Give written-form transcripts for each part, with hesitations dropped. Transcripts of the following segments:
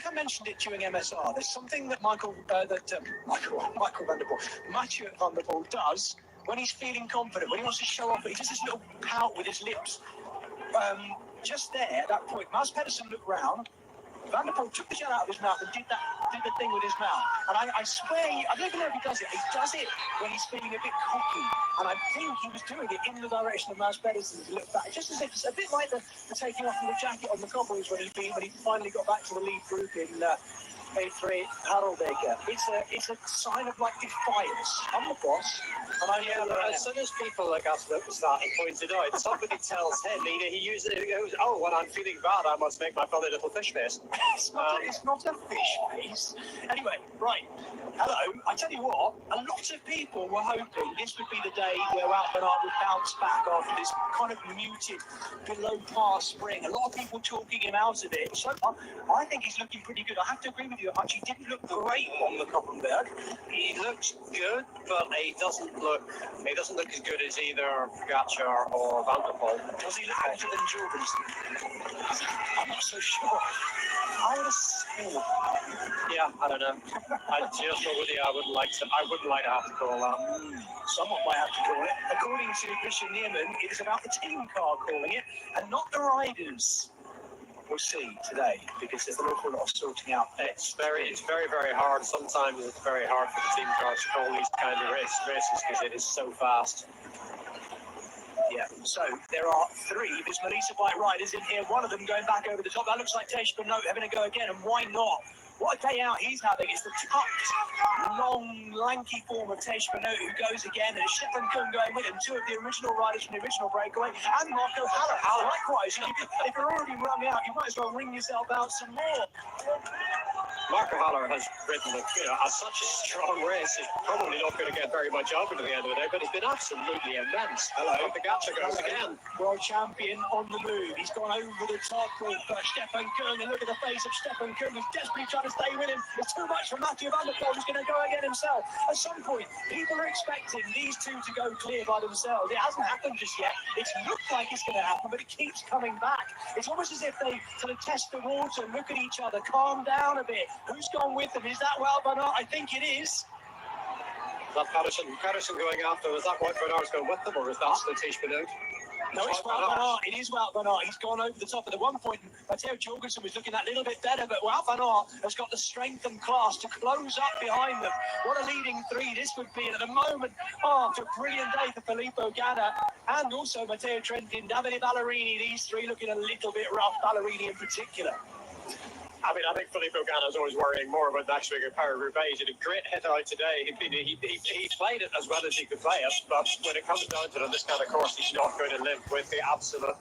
think I mentioned it during MSR. There's something that Michael van der Poel, Mathieu van der Poel does when he's feeling confident, when he wants to show off. He does this little pout with his lips. Just there at that point, Mads Pedersen looked round. Van der Poel took the gel out of his mouth and did the thing with his mouth. And I swear, I don't even know if he does it. He does it when he's feeling a bit cocky. And I think he was doing it in the direction of Mads Pedersen to look back. Just as if it's a bit like the taking off of the jacket on the cobbles when he finally got back to the lead group in A3 Harelbeke. It's a sign of like defiance. I'm the boss. And as soon as people like us at the start and pointed out, somebody tells him, he goes, oh, when I'm feeling bad, I must make my funny little fish face. It's not a fish face. Anyway, right. Hello. I tell you what, a lot of people were hoping this would be the day where Wout van Aert would bounce back after this kind of muted, below par spring. A lot of people talking him out of it. So I think he's looking pretty good. I have to agree with you, Hutch. He didn't look great on the Koppenberg. He looks good, but he doesn't look as good as either Pogačar or Van der Poel. Does he look better than Jorgensen? I'm not so sure. I would assume. Yeah, I don't know. I wouldn't like to have to call that. Someone might have to call it. According to Christian Nierman, it is about the team car calling it, and not the riders. We'll see today, because there's an awful lot of sorting out. It's very, very hard. Sometimes it's very hard for the team cars to call these kind of races because it is so fast. Yeah, so there are three of his Melissa bike riders in here, one of them going back over the top. That looks like Tej Benoot having a go again, and why not? What a day out he's having. It's the tucked, long, lanky form of Tej Benoot who goes again, and Stefan Kuhn going with him, two of the original riders from the original breakaway, and Marco Haller. Likewise, if you're already rung out, you might as well ring yourself out some more. Marco Haller has ridden such a strong race. He's probably not going to get very much out at the end of the day, but it's been absolutely immense. Hello. Pogačar goes again. World champion on the move. He's gone over the top with Stefan Kuhn, and look at the face of Stefan Kuhn, who's desperately trying to stay with him. It's too much for Mathieu van der Poel, who's going to go again himself. At some point, people are expecting these two to go clear by themselves. It hasn't happened just yet. It's looked like it's going to happen, but it keeps coming back. It's almost as if they sort of test the water, look at each other, calm down a bit. Who's gone with them? Is that Wout van Aert? I think it is. Is that Pedersen going after? Is that Wout van Aert's going with them, or is that still Tej Benoot? No, it's Wout van Aert. It is Wout van Aert. He's gone over the top. At one point, Matteo Jorgensen was looking that little bit better, but Wout van Aert has got the strength and class to close up behind them. What a leading three this would be. And at the moment, after a brilliant day for Filippo Ganna and also Matteo Trentin, Davide Ballerini, these three looking a little bit rough, Ballerini in particular. I mean, I think Filippo Ganna is always worrying more about next week at Paris-Roubaix. He did a great hit out today. He played it as well as he could play it, but when it comes down to it on this kind of course, he's not going to live with the absolute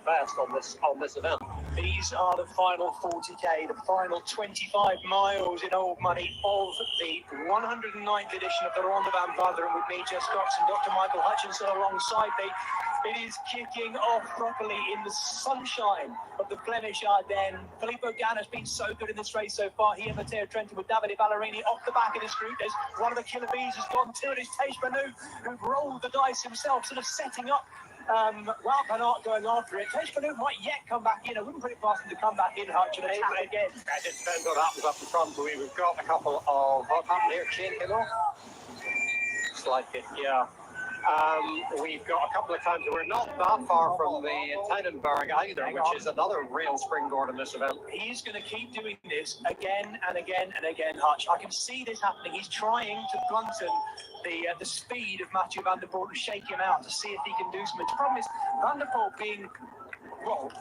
best on this event. These are the final 40k, the final 25 miles in old money of the 109th edition of the Ronde van Vlaanderen with me, Jess Cox, and Dr. Michael Hutchinson alongside me. It is kicking off properly in the sunshine of the Flemish Ardennes. Filippo Ganna has been so good in this race so far. He and Matteo Trentin with Davide Ballerini off the back of this group. There's one of the killer bees has gone to it. It's Tej Benoot who rolled the dice himself, sort of setting up Wout van Aert going after it. Tej Benoot might yet come back in. I wouldn't put it past him to come back in, Hutch, and attack again. It depends what happens up in front. We've got a couple of, what happened here, chain came off? It's like it, yeah. We've got a couple of times, we're not that far from the Tannenberg either, which is another real springboard in this event. He's going to keep doing this again and again and again, Hutch. I can see this happening. He's trying to blunten the speed of Mathieu van der Poel to shake him out, to see if he can do something. The problem is, Van der Poel being, well,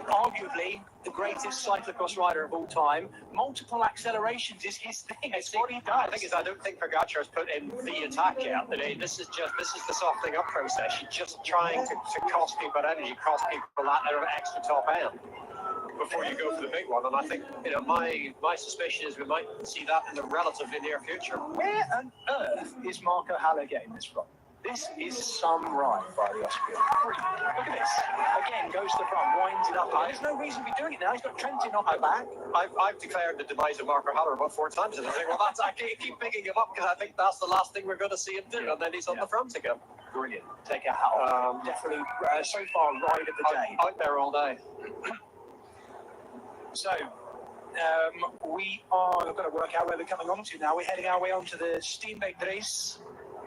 arguably the greatest cyclocross rider of all time, multiple accelerations is his thing. It's what he does. The thing is, I don't think Pogačar has put in the attack yet today. This is the softening up process. He's just trying to cost people energy, cost people that extra top end before you go for the big one. And I think, my suspicion is we might see that in the relatively near future. Where on earth is Marco Haller getting this from? This is some ride by the Austrian. Look at this. Again, goes to the front, winds it up. There's no reason to be doing it now. He's got Trentin off the back. I've declared the demise of Marco Haller about 4 times, and I think, well, I keep picking him up because I think that's the last thing we're going to see him do, and then he's on the front again. Brilliant. Take a hat off. Definitely, so far, ride of the day. Out there all day. So, I've got to work out where we're coming on to now. We're heading our way onto the Steenbeek race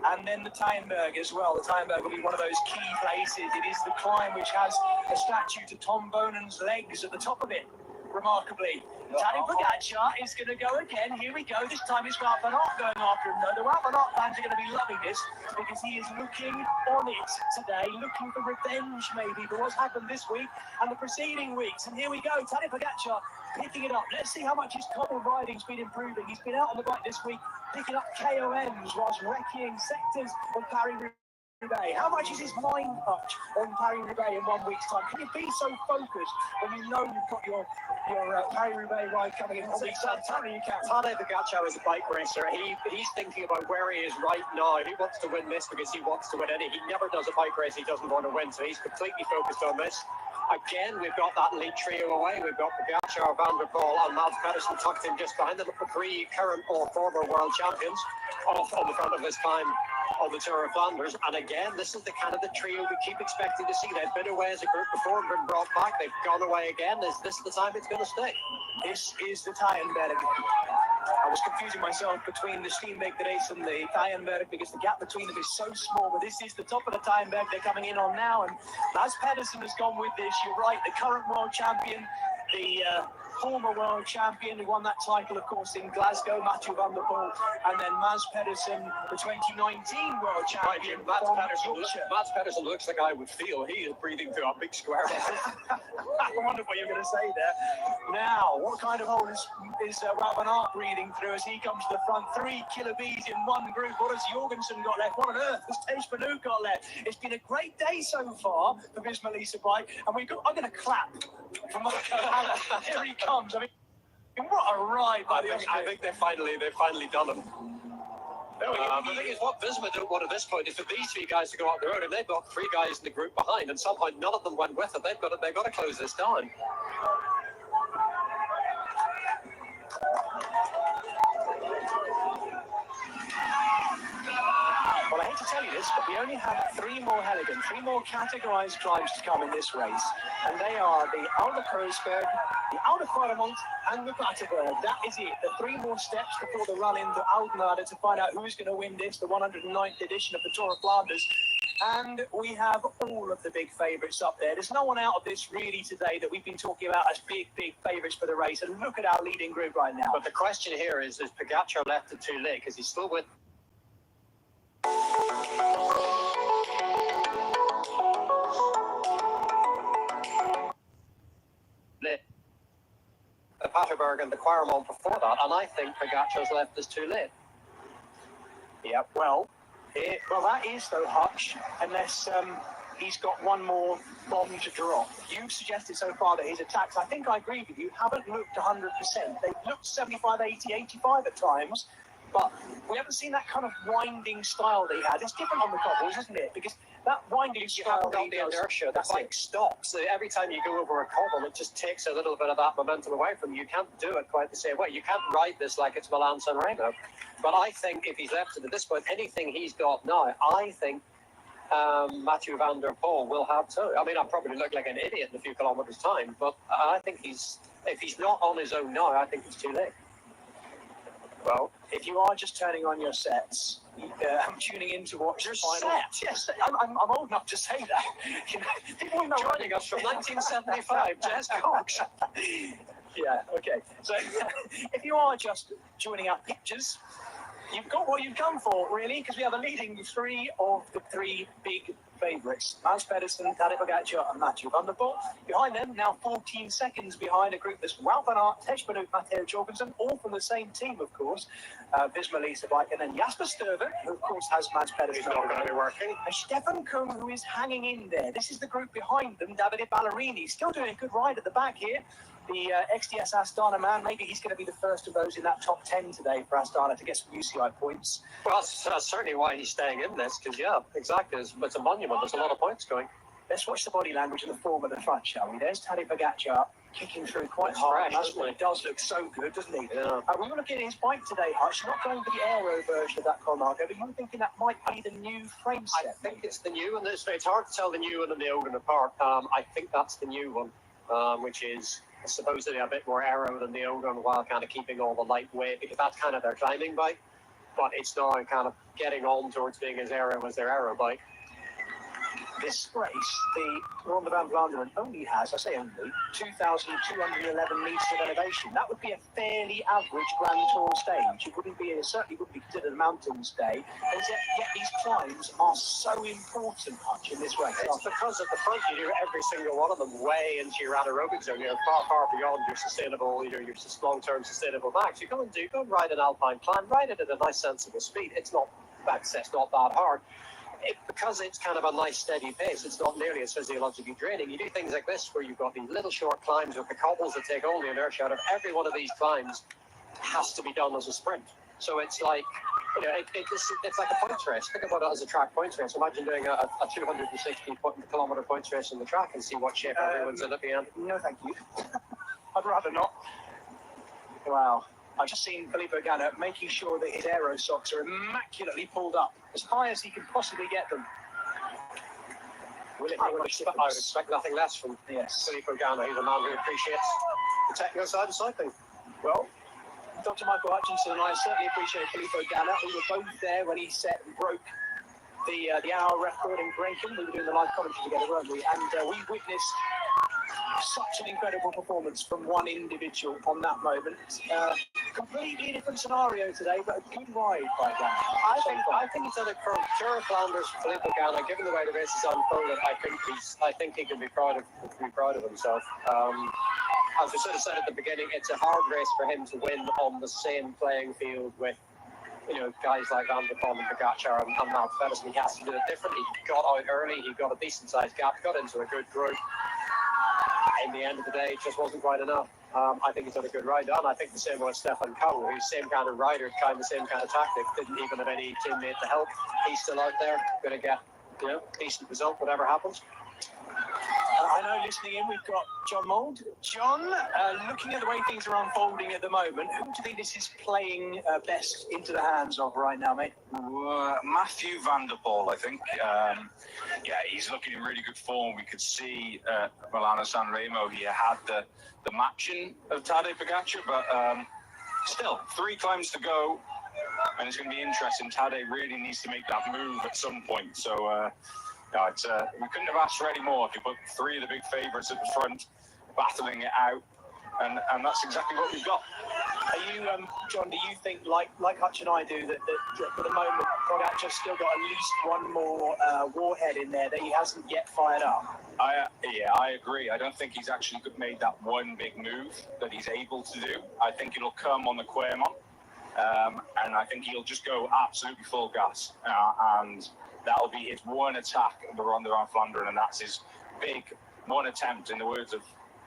and then the Tyenberg as well. The Tyenberg will be one of those key places. It is the climb which has a statue to Tom Bonan's legs at the top of it, remarkably. Tadej Pogacar is going to go again. Here we go. This time it's Wout van Aert going after him. No, the Wout van Aert fans are going to be loving this because he is looking on it today, looking for revenge maybe for what's happened this week and the preceding weeks. And here we go. Tadej Pogacar picking it up. Let's see how much his cobble riding's been improving. He's been out on the bike this week picking up KOMs whilst wrecking sectors of Paris-Roubaix. How much is his mind touch on Paris-Roubaix in 1 week's time? Can you be so focused when you know you've got your Paris-Roubaix ride coming in? Tadej Pogacar is a bike racer. He's thinking about where he is right now. He wants to win this because he wants to win any. He never does a bike race he doesn't want to win, so he's completely focused on this. Again, we've got that lead trio away. We've got Pogacar, Van der Poel, and Mads Pedersen tucked in just behind them. The three current or former world champions off on the front of this climb on the Tour of Flanders. And again, this is the kind of the trio we keep expecting to see. They've been away as a group before and been brought back. They've gone away again. Is this the time it's going to stay? This is the Tyenberg. I was confusing myself between the Steenbeek race and the Tyenberg because the gap between them is so small. But this is the top of the Tyenberg they're coming in on now. And Mads Pedersen has gone with this. You're right, the current world champion, the former world champion who won that title, of course, in Glasgow, Mathieu van der Poel, and then Mads Pedersen, the 2019 world champion. Mads Pedersen looks like I would feel. He is breathing through a big square. I wonder what you're going to say there. Now, what kind of hole is Wout van Aert breathing through as he comes to the front? 3 kilobs in one group. What has Jorgensen got left? What on earth has Tej Benoot got left? It's been a great day so far for Visma bike, and I'm going to clap for Marco Haller. Here he comes. I mean, what a ride by I think they've finally done him. The thing is, what Visma don't want at this point is for these three guys to go up the road, and they've got 3 guys in the group behind, and somehow none of them went with it. They've got to close this down. Well, I hate to tell you this, but we only have 3 more Helligan, 3 more categorised climbs to come in this race. And they are the Oude Kruisberg, the Oude Kwaremont, and the Battenberg. That is it. The 3 more steps before the run into Oudenaarde to find out who's going to win this, the 109th edition of the Tour of Flanders. And we have all of the big favourites up there. There's no one out of this really today that we've been talking about as big favourites for the race. And look at our leading group right now. But the question here is Pogacar left it too late? Because he's still with... the Paterberg and the Quaremont before that, and I think Pogacar's left this too late. Yeah, well, that is though, Hutch, unless he's got one more bomb to drop. You've suggested so far that his attacks, I think I agree with you, haven't looked 100%. They've looked 75, 80, 85 at times, but we haven't seen that kind of winding style that he had. It's different on the cobbles, isn't it? Because that winding style, the inertia, the bike stops. Every time you go over a cobble, it just takes a little bit of that momentum away from you. You can't do it quite the same way. You can't ride this like it's Milan-San Remo. But I think if he's left it at this point, anything he's got now, I think Mathieu van der Poel will have too. I mean, I'll probably look like an idiot in a few kilometres' time, but I think if he's not on his own now, I think it's too late. Well, if you are just turning on your sets, I'm tuning in to watch your set. Yes, I'm old enough to say that. You know, people know joining us from 1975, Jez Cox. Yeah, okay. So if you are just joining our pictures, you've got what you've come for, really, because we have a leading 3 of the 3 big favourites. Mads Pedersen, Tadej Pogacar and Mathieu van der Poel. Behind them, now 14 seconds behind a group that's Wout van Aert, Tej Benoot, Matteo Jorgensen, all from the same team, of course. Visma bike, and then Jasper Stuyven, who of course has Mads Pedersen. He's not going to be working. And Stefan Kung, who is hanging in there. This is the group behind them. Davide Ballerini, still doing a good ride at the back here. The XDS Astana man, maybe he's going to be the first of those in that top 10 today for Astana to get some UCI points. Well, that's certainly why he's staying in this, because, yeah, exactly. It's a monument. There's a lot of points going. Let's watch the body language and the form at the front, shall we? There's Tadej Pogacar kicking through quite hard. It does look so good, doesn't he? Yeah. We were looking at his bike today, Hutch. Not going for the aero version of that Colnago, but you were thinking that might be the new frame set. I think it's the new one. It's hard to tell the new one and the old one apart. I think that's the new one, which is supposedly a bit more aero than the Ogon while kind of keeping all the lightweight, because that's kind of their climbing bike. But it's now kind of getting on towards being as aero as their aero bike. This race, the Ronde van Vlaanderen only has, I say only, 2,211 metres of elevation. That would be a fairly average Grand Tour stage. It wouldn't be, certainly wouldn't be considered a mountains day. And yet these climbs are so important, Hutch, in this race. It's because at the front you do every single one of them way into your anaerobic zone. You're far beyond your sustainable, your long-term sustainable max. You go and ride an alpine climb, ride it at a nice sensible speed. It's not that hard. Because it's kind of a nice steady pace, it's not nearly as physiologically draining. You do things like this where you've got these little short climbs with the cobbles that take all the inertia out of every one of these climbs has to be done as a sprint. So it's like, it's like a points race. Think about it as a track points race. Imagine doing a 260-kilometre points race on the track and see what shape everyone's in at the end. No, thank you. I'd rather not. Wow. I've just seen Filippo Ganna making sure that his aero socks are immaculately pulled up, as high as he can possibly get them. I would expect nothing less from Filippo Ganna. He's a man who appreciates the technical side of cycling. Well, Dr. Michael Hutchinson and I certainly appreciate Filippo Ganna. We were both there when he set and broke the hour record in Brinkham. We were doing the live commentary together, weren't we? And we witnessed such an incredible performance from one individual on that moment. Completely different scenario today, but a good ride by Ganna. I think he's done it for Tour of Flanders, Filippo Ganna. Given the way the race is unfolded, I think he can be proud of himself. As we sort of said at the beginning, it's a hard race for him to win on the same playing field with, guys like Van der Poel and Pogacar and Mats Pedersen. He has to do it differently. He got out early, he got a decent sized gap, got into a good group. In the end of the day, it just wasn't quite enough. I think he's done a good ride on. I think the same with Stefan Koh, who's the same kind of rider, kind of the same kind of tactic, didn't even have any teammate to help. He's still out there, going to get decent result, whatever happens. I know, listening in, we've got John Mould. John, looking at the way things are unfolding at the moment, who do you think this is playing best into the hands of right now, mate? Mathieu van der Poel, I think. He's looking in really good form. We could see Milano Sanremo, he had the matching of Tadej Pogacar, but still, 3 climbs to go, and it's going to be interesting. Tadej really needs to make that move at some point, so... we couldn't have asked for any more if you put 3 of the big favourites at the front, battling it out, and that's exactly what we've got. Are you, John, do you think, like Hutch and I do, that for the moment, Pogacar's still got at least one more warhead in there that he hasn't yet fired up? I agree. I don't think he's actually made that one big move that he's able to do. I think it'll come on the Quermont, and I think he'll just go absolutely full gas, and that'll be his one attack at the Ronde van Vlaanderen, and that's his big one attempt. In the words of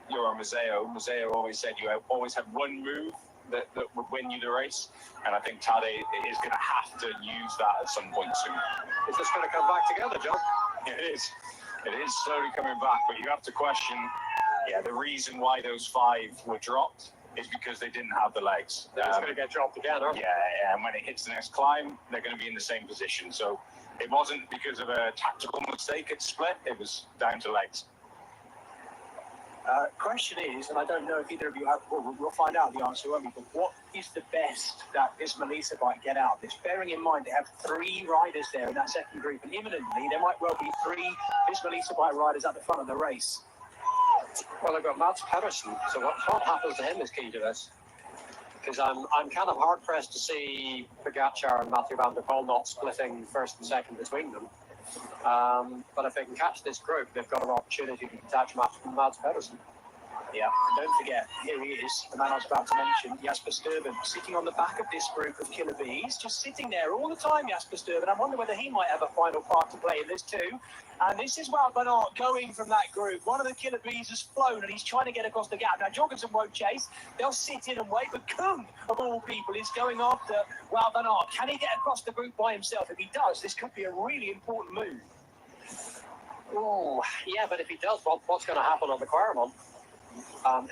Johan Mazzeo always said you always have one move that would win you the race, and I think Tadej is going to have to use that at some point soon. Is this going to come back together, John? It is slowly coming back, but you have to question, the reason why those 5 were dropped is because they didn't have the legs. They're just going to get dropped again, aren't they? Yeah, and when it hits the next climb, they're going to be in the same position. So it wasn't because of a tactical mistake it split, it was down to legs. Question is, and I don't know if either of you have, we'll find out the answer, won't we? But what is the best that this Melissa might get out of this? Bearing in mind they have 3 riders there in that second group, and imminently there might well be 3 this Melissa bike riders at the front of the race. Well, I've got Mats Pedersen, so what happens to him is key to this. Because I'm kind of hard pressed to see Pogacar and Mathieu van der Poel not splitting first and second between them. But if they can catch this group, they've got an opportunity to catch Mats Pedersen. Yeah, don't forget, here he is, the man I was about to mention, Jasper Stuyven, sitting on the back of this group of killer bees, just sitting there all the time, Jasper Stuyven. I wonder whether he might have a final part to play in this too. And this is Wout van Aert going from that group. One of the killer bees has flown and he's trying to get across the gap. Now, Jorgensen won't chase. They'll sit in and wait. But Koen, of all people, is going after Wout van Aert. Can he get across the group by himself? If he does, this could be a really important move. Oh, yeah, but if he does, what's going to happen on the Quermont?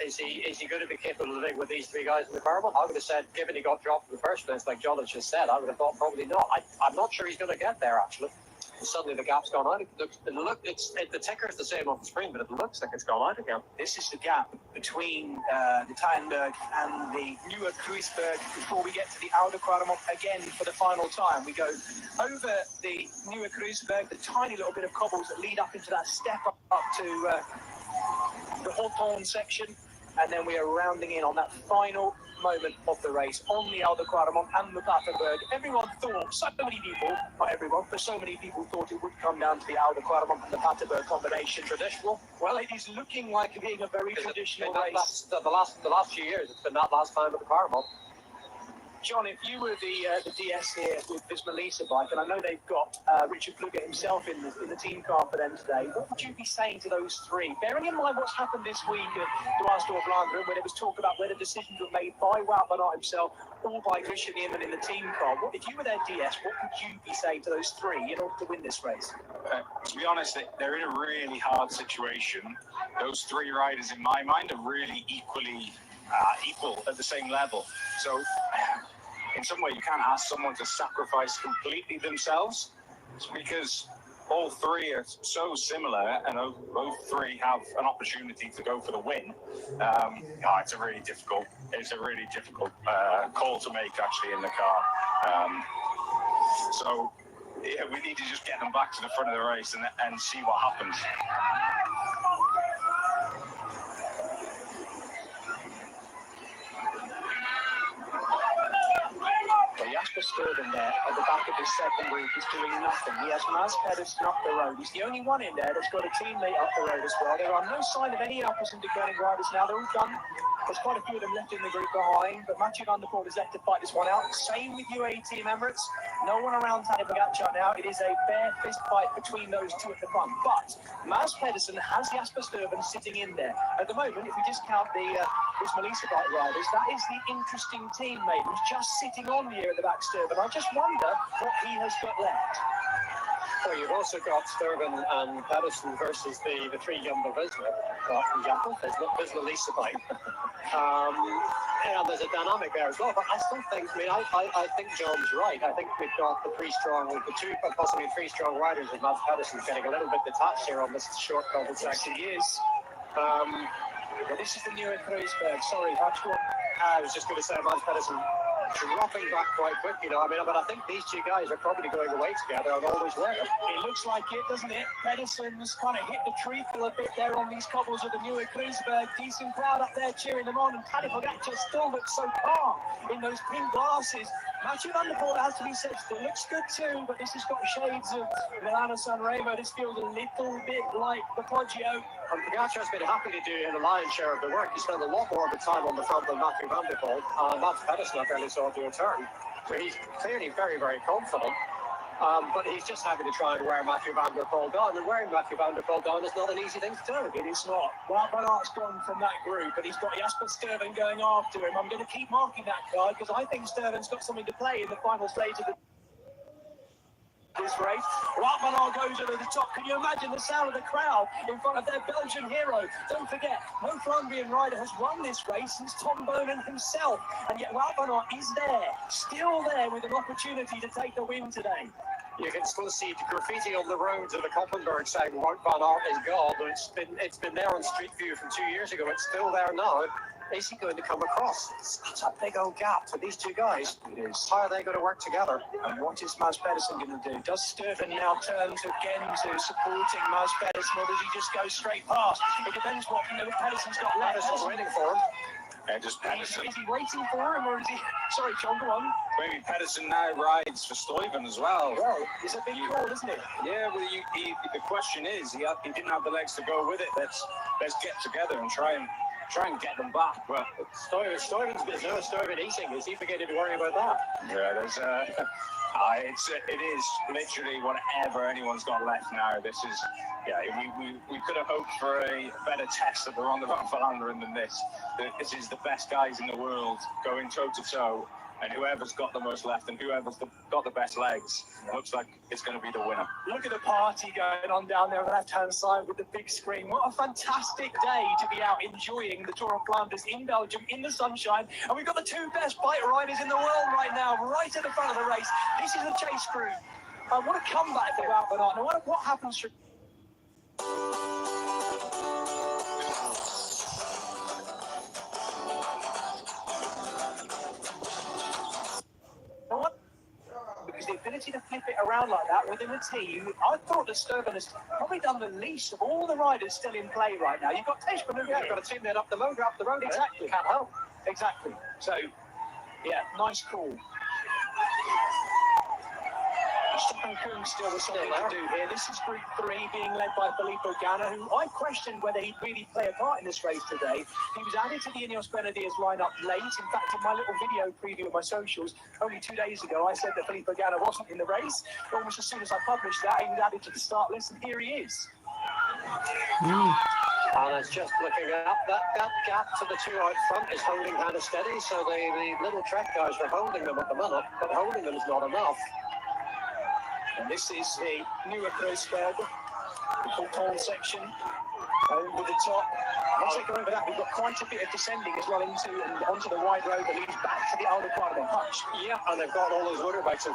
Is he going to be capable of living with these 3 guys in the Quermont? I would have said, given he got dropped in the first place, like John has just said, I would have thought probably not. I'm not sure he's going to get there, actually. suddenly the gap's gone out. The ticker is the same on the screen, but it looks like it's gone out again. This is the gap between the Tannenberg and the newer Kruisberg before we get to the Oude Kwaremont again for the final time. We go over the newer Kruisberg, the tiny little bit of cobbles that lead up into that step up to the Hawthorne section, and then we are rounding in on that final moment of the race on the Oude Kwaremont and the Paterberg. Everyone thought, so many people, not everyone, but so many people thought it would come down to the Oude Kwaremont and the Paterberg combination. Traditional? Well, it is looking like being a very traditional race. The last few years, it's been that last time at the Kwaremont. John, if you were the DS here with this Melissa bike, and I know they've got Richard Plugget himself in the team car for them today, what would you be saying to those three? Bearing in mind what's happened this week at Dwars Flanders, where there was talk about whether decisions were made by Wout van Aert himself or by Christian Eamon in the team car. If you were their DS, what would you be saying to those three in order to win this race? To be honest, they're in a really hard situation. Those three riders, in my mind, are really equal at the same level. So, in some way, you can't ask someone to sacrifice completely themselves, because all three are so similar, and both three have an opportunity to go for the win. It's a really difficult call to make, actually, in the car. So yeah, we need to just get them back to the front of the race and see what happens. Jasper Sturden there at the back of his second group is doing nothing. He has Maz Pedersen up the road. He's the only one in there that's got a teammate up the road as well. There are no sign of any Alpes and Deceuninck riders now. They're all done. There's quite a few of them left in the group behind, but Mathieu van der Poel is left to fight this one out. Same with UAE Team Emirates. No one around Tadej Pogačar now. It is a bare fist fight between those two at the front. But Maz Pedersen has Jasper Sturden sitting in there. At the moment, if we discount this Melissa bike riders, that is the interesting teammate who's just sitting on here at the back, Sturden. I just wonder what he has got left. Well, you've also got Sturden and Pedersen versus the three younger Visma, Visma Lisa bike. There's a dynamic there as well, but I still think, I think John's right. I think we've got the two, possibly three strong riders with Maz Pedersen getting a little bit detached here on this short cobble section. Yes, he is. This is the newer Kruisberg. Sorry, Hatchwood. I was just going to say Maz Pedersen dropping back quite quick, but I think these two guys are probably going away together and always were. It looks like it, doesn't it? Pedersen's kind of hit the treacle a bit there on these cobbles of the newer Kruisberg. Decent crowd up there cheering them on, and Tadej Pogačar still looks so calm in those pink glasses. Mathieu van der Poel, has to be said, still looks good too, but this has got shades of Milano Sanremo. This feels a little bit like the Poggio. And Pogačar's been happy to do the lion's share of the work. He spent a lot more of the time on the front than Mathieu van der Poel. Maz Pedersen, I fairly saw do a turn. So he's clearly very, very confident. But he's just having to try and wear Mathieu van der Poel down. And wearing Mathieu van der Poel down is not an easy thing to do. It is not. Wout van Aert's gone from that group, and he's got Jasper Sturden going after him. I'm going to keep marking that card because I think Sturden's got something to play in the final stage of this race. Wout van Aert goes over the top. Can you imagine the sound of the crowd in front of their Belgian hero? Don't forget, no Flandrian rider has won this race since Tom Bonen himself. And yet Wout van Aert is there, still there with an opportunity to take the win today. You can still see the graffiti on the roads of the Koppenberg saying Wout van Aert is gone. It's been there on Street View from 2 years ago. It's still there now. Is he going to come across? It's a big old gap for these two guys. It is. How are they going to work together? And what is Maz Pedersen going to do? Does Sturden now turn again to supporting Maz Pedersen, or does he just go straight past? It depends what Pedersen's got left. Pedersen's waiting for him. Just Pedersen. Is he waiting for him, or is he... Sorry, John, go on. Maybe Pedersen now rides for Stuyven as well. Well, it's a big call, isn't it? Yeah, well, the question is, he didn't have the legs to go with it. Let's get together and try and get them back. But Stuyven's business, Stuyven eating. Is he beginning to worry about that? Yeah, there's it is literally whatever anyone's got left now. This is, we could have hoped for a better test at the Ronde van Vlaanderen than this. This is the best guys in the world going toe to toe, and whoever's got the most left and whoever's got the best legs looks like it's going to be the winner. Look at the party going on down there on the left-hand side with the big screen. What a fantastic day to be out enjoying the Tour of Flanders in Belgium in the sunshine. And we've got the two best bike riders in the world right now, right at the front of the race. This is the chase crew. What a comeback for Wout van Aert. Now, what happens to... Now, what... Because the ability to flip it around like that within a team, I thought that Sturban has probably done the least of all the riders still in play right now. You've got Tej Benoot, Yeah, you've got a team that up the road. Exactly. Can't help. Exactly. So, yeah, nice call. Stefan Kuhn still with something to do here. This is Group 3 being led by Filippo Ganna, who I questioned whether he'd really play a part in this race today. He was added to the Ineos Grenadiers lineup late. In fact, in my little video preview of my socials, only 2 days ago, I said that Filippo Ganna wasn't in the race. Almost as soon as I published that, he was added to the start list, and here he is. And it's just looking up. That gap to the two out front is holding Hannah steady, so the little Trek guys are holding them at the minute, but holding them is not enough. And this is the newer Kreuzberg, the Coulthard section, over the top. Once they go over that, we've got quite a bit of descending as well onto the wide road that leads back to the older part of the hutch. Yeah, and they've got all those motorbikes in